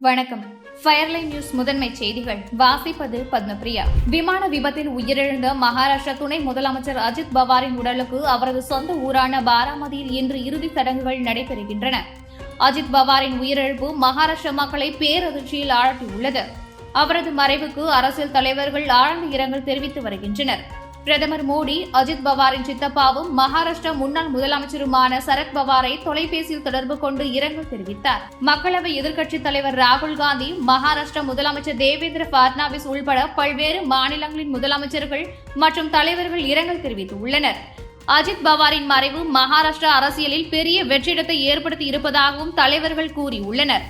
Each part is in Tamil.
வணக்கம். ஃபயர்லைன் நியூஸ் முதன்மை செய்திகள் வாசிப்பது பத்மபிரியா. விமான விபத்தில் உயிரிழந்த மகாராஷ்டிரா துணை முதலமைச்சர் அஜித் பவாரின் உடலுக்கு அவரது சொந்த ஊரான பாராமதியில் இன்று இறுதிச் சடங்குகள் நடைபெறுகின்றன. அஜித் பவாரின் உயிரிழப்பு மகாராஷ்டிரா மக்களை பேரதிர்ச்சியில் ஆழ்த்தியுள்ளது. அவரது மறைவுக்கு அரசியல் தலைவர்கள் ஆழ்ந்த இரங்கல் தெரிவித்து வருகின்றனர். பிரதமர் மோடி அஜித் பவாரின் சித்தப்பாவும் மகாராஷ்டிரா முன்னாள் முதலமைச்சருமான சரத் பவாரை தொலைபேசியில் தொடர்பு கொண்டு இரங்கல் தெரிவித்தார். மக்களவை எதிர்க்கட்சித் தலைவர் ராகுல் காந்தி, மகாராஷ்டிரா முதலமைச்சர் தேவேந்திர பட்னாவிஸ் உள்பட பல்வேறு மாநிலங்களின் முதலமைச்சர்கள் மற்றும் தலைவர்கள் இரங்கல் தெரிவித்துள்ளனர். அஜித் பவாரின் மறைவு மகாராஷ்டிரா அரசியலில் பெரிய வெற்றிடத்தை ஏற்படுத்தி இருப்பதாகவும் தலைவர்கள் கூறியுள்ளனர்.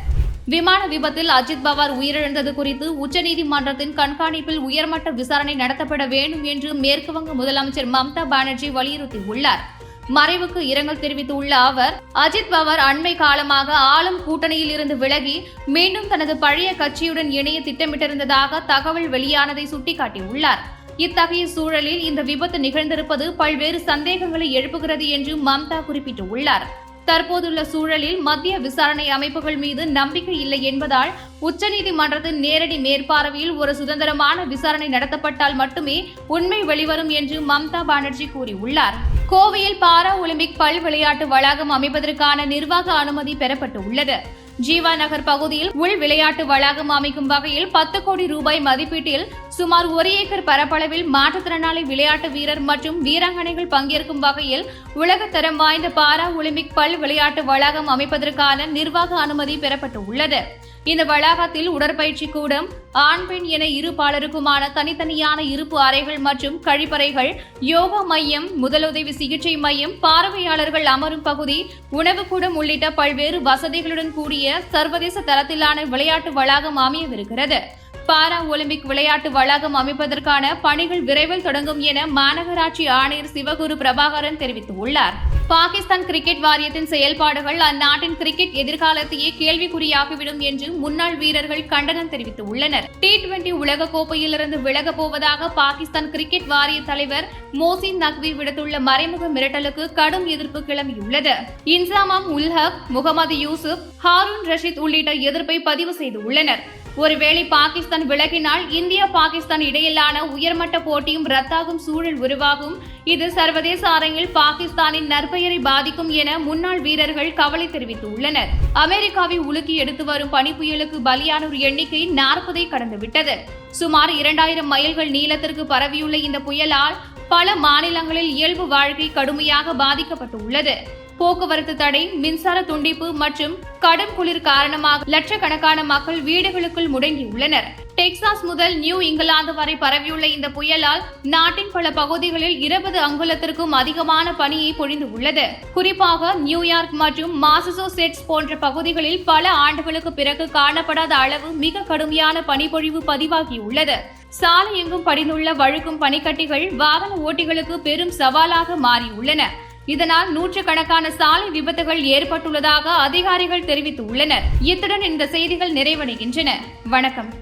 விமான விபத்தில் அஜித் பவார் உயிரிழந்தது குறித்து உச்சநீதிமன்றத்தின் கண்காணிப்பில் உயர்மட்ட விசாரணை நடத்தப்பட வேண்டும் என்று மேற்குவங்க முதலமைச்சர் மம்தா பானர்ஜி வலியுறுத்தியுள்ளார். மறைவுக்கு இரங்கல் தெரிவித்துள்ள அவர், அஜித் பவார் அண்மை காலமாக ஆளும் கூட்டணியில் இருந்து விலகி மீண்டும் தனது பழைய கட்சியுடன் இணைய திட்டமிட்டிருந்ததாக தகவல் வெளியானதை சுட்டிக்காட்டியுள்ளார். இத்தகைய சூழலில் இந்த விபத்து நிகழ்ந்திருப்பது பல்வேறு சந்தேகங்களை எழுப்புகிறது என்று மம்தா குறிப்பிட்டுள்ளார். தற்போதுள்ள சூழலில் மத்திய விசாரணை அமைப்புகள் மீது நம்பிக்கை இல்லை என்பதால் உச்சநீதிமன்றத்தின் நேரடி மேற்பார்வையில் ஒரு சுதந்திரமான விசாரணை நடத்தப்பட்டால் மட்டுமே உண்மை வெளிவரும் என்று மம்தா பானர்ஜி கூறியுள்ளார். கோவையில் பாரா ஒலிம்பிக் பல் விளையாட்டு வளாகம் அமைப்பதற்கான நிர்வாக அனுமதி பெறப்பட்டுள்ளது. ஜீவா நகர் பகுதியில் உள் விளையாட்டு வளாகம் அமைக்கும் வகையில் 10 கோடி ரூபாய் மதிப்பீட்டில் சுமார் 1 ஏக்கர் பரப்பளவில் மாற்றுத்திறனாளி விளையாட்டு வீரர் மற்றும் வீராங்கனைகள் பங்கேற்கும் வகையில் உலகத்தரம் வாய்ந்த பாரா ஒலிம்பிக் பல் விளையாட்டு வளாகம் அமைப்பதற்கான நிர்வாக அனுமதி பெறப்பட்டுள்ளது. இந்த வளாகத்தில் உடற்பயிற்சி கூடம், ஆண் பெண் என இரு பாலருக்குமான தனித்தனியான இருப்பு அறைகள் மற்றும் கழிப்பறைகள், யோகா மையம், முதலுதவி சிகிச்சை மையம், பார்வையாளர்கள் அமரும் பகுதி, உணவுக்கூடம் உள்ளிட்ட பல்வேறு வசதிகளுடன் கூடிய சர்வதேச தரத்திலான விளையாட்டு வளாகம் அமையவிருக்கிறது. பாரா ஒலிம்பிக் விளையாட்டு வளாகம் அமைப்பதற்கான பணிகள் விரைவில் தொடங்கும் என மாநகராட்சி ஆணையர் சிவகுரு பிரபாகரன் தெரிவித்துள்ளார். பாகிஸ்தான் கிரிக்கெட் வாரியத்தின் செயல்பாடுகள் அந்நாட்டின் கிரிக்கெட் எதிர்காலத்தையே கேள்விக்குறியாகிவிடும் என்று முன்னாள் வீரர்கள் கண்டனம் தெரிவித்துள்ளனர். T20 உலகக்கோப்பையிலிருந்து விலகப் போவதாக பாகிஸ்தான் கிரிக்கெட் வாரிய தலைவர் மோசின் நக்வி விடுத்துள்ள மறைமுக மிரட்டலுக்கு கடும் எதிர்ப்பு கிளம்பியுள்ளது. இன்சாமாம் உல் ஹக், முகமது யூசுப், ஹாரூன் ரஷீத் உள்ளிட்ட எதிர்ப்பை பதிவு செய்துள்ளனர். ஒருவேளை பாகிஸ்தான் விலகினால் இந்தியா பாகிஸ்தான் இடையிலான உயர்மட்ட போட்டியும் ரத்தாகும் சூழல் உருவாகும். இது சர்வதேச அரங்கில் பாகிஸ்தானின் நற்பெயரை பாதிக்கும் என முன்னாள் வீரர்கள் கவலை தெரிவித்துள்ளனர். அமெரிக்காவை உலுக்கி எடுத்து வரும் பனிப்புயலுக்கு பலியானோர் எண்ணிக்கை 40ஐ கடந்துவிட்டது. சுமார் 2000 மைல்கள் நீளத்திற்கு பரவியுள்ள இந்த புயலால் பல மாநிலங்களில் இயல்பு வாழ்க்கை கடுமையாக பாதிக்கப்பட்டுள்ளது. போக்குவரத்து தடை, மின்சார துண்டிப்பு மற்றும் கடும் குளிர் காரணமாக லட்சக்கணக்கான மக்கள் வீடுகளுக்குள் முடங்கியுள்ளனர். டெக்சாஸ் முதல் நியூ இங்கிலாந்து வரை பரவியுள்ள இந்த புயலால் நாட்டின் பல பகுதிகளில் 20 அங்குலத்திற்கும் அதிகமான பனியை பொழிந்துள்ளது. குறிப்பாக நியூயார்க் மற்றும் மாசசூசெட்ஸ் போன்ற பகுதிகளில் பல ஆண்டுகளுக்கு பிறகு காணப்படாத அளவு மிக கடுமையான பனிப்பொழிவு பதிவாகியுள்ளது. சாலை எங்கும் படிந்துள்ள வழுக்கும் பனிக்கட்டிகள் வாகன ஓட்டிகளுக்கு பெரும் சவாலாக மாறியுள்ளன. இதனால் நூற்றுக்கணக்கான சாலை விபத்துகள் ஏற்பட்டுள்ளதாக அதிகாரிகள் தெரிவித்துள்ளனர். இத்துடன் இந்த செய்திகள் நிறைவடைகின்றன. வணக்கம்.